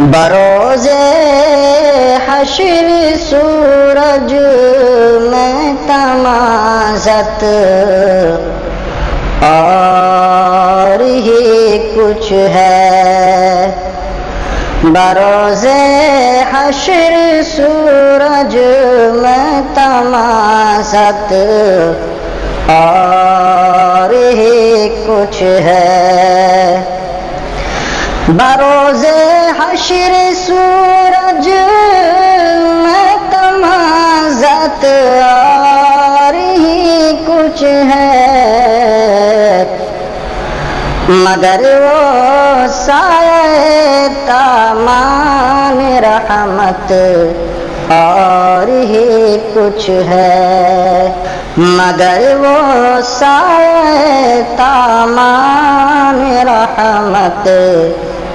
بروز حشر سورج میں تمازت اور ہی کچھ ہے، بروز حشر سورج میں تمازت اور ہی کچھ ہے، بروز حشر سورج میں تمازت اور ہی کچھ ہے، مگر وہ سایہ تامان رحمت اور ہی کچھ ہے، مگر وہ سایہ تامان رحمت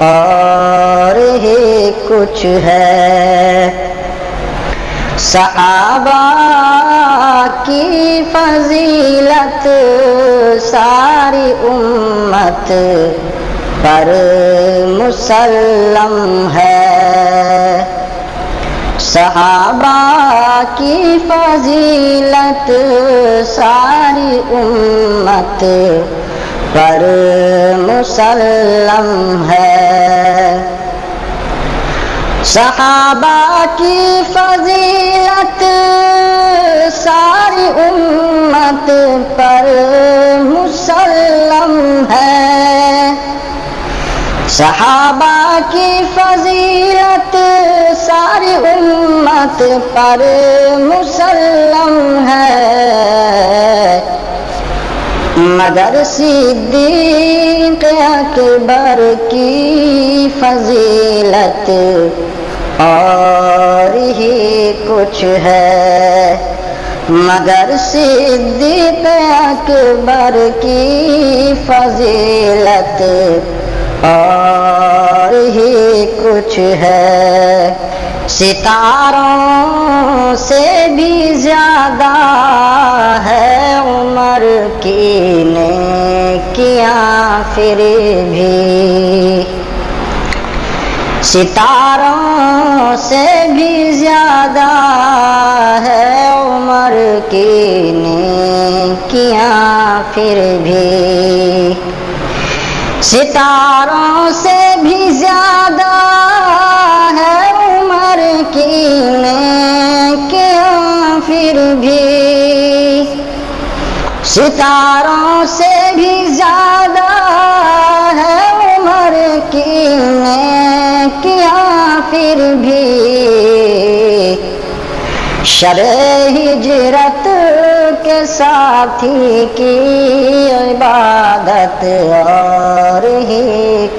اور ہی کچھ ہے، صحابہ کی فضیلت ساری امت پر مسلم ہے، صحابہ کی فضیلت ساری امت پر مسلم ہے، صحابہ کی فضیلت ساری امت پر مسلم ہے، صحابہ کی فضیلت ساری امت پر مسلم ہے، مگر صدیق اکبر کی فضیلت اور ہی کچھ ہے، مگر صدیق اکبر کی فضیلت اور ہی کچھ ہے، ستاروں سے بھی زیادہ ہے عمر کی نیکیاں پھر بھی، ستاروں سے بھی زیادہ ہے عمر کی نیکیاں پھر بھی، ستاروں سے بھی زیادہ ہے عمر کی نیکیاں پھر بھی، ستاروں سے بھی زیادہ ہے عمر کی نیکیاں پھر بھی، شب ہجرت کے ساتھی کی عبادت اور ہی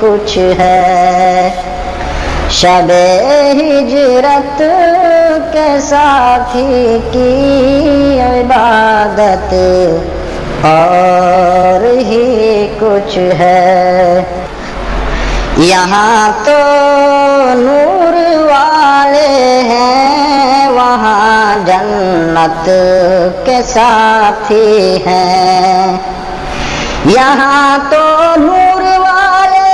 کچھ ہے، شب ہجرت کے ساتھی کی عبادت اور ہی کچھ ہے، یہاں تو نور والے ہیں وہاں جنت کے ساتھی ہیں، یہاں تو نور والے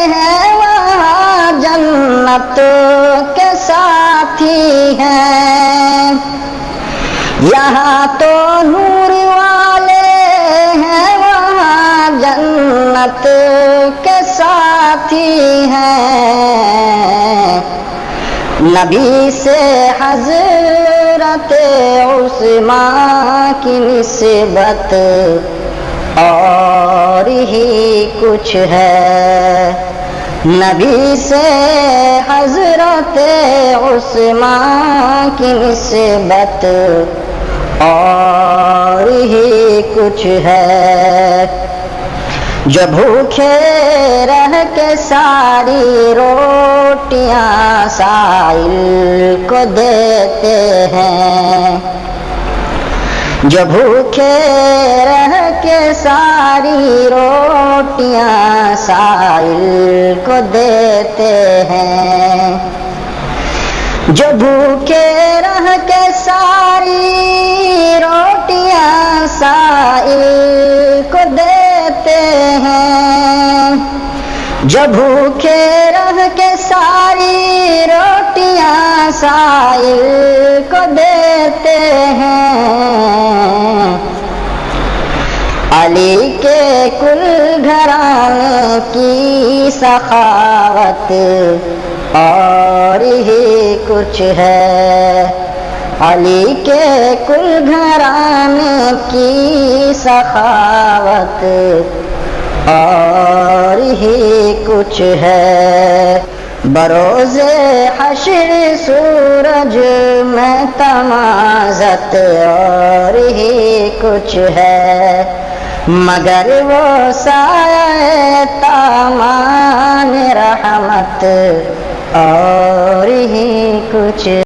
ہیں وہاں جنت کے ساتھی ہیں، یہاں تو نور والے ہیں وہاں جنت کے ساتھی ہیں، نبی سے حضرت عثمان کی نسبت اور ہی کچھ ہے، نبی سے حضرت عثمان کی نسبت اور ہی کچھ ہے، جو بھوکے رہ کے ساری روٹیاں سائل کو دیتے ہیں، جو بھوکے رہ کے ساری روٹیاں سائل کو دیتے ہیں، جو بھوکے رہ کے ساری روٹیاں سائل کو دیتے ہیں، جو بھوکے رہ کے ساری روٹیاں سائل کو دیتے ہیں، علی کے کل گھرانے کی سخاوت اور ہی کچھ ہے، علی کے کل گھرانے کی سخاوت اور ہی کچھ ہے۔ بروز حشر سورج میں تمازت اور ہی کچھ ہے، مگر وہ سایہ تامان رحمت اور ہی کچھ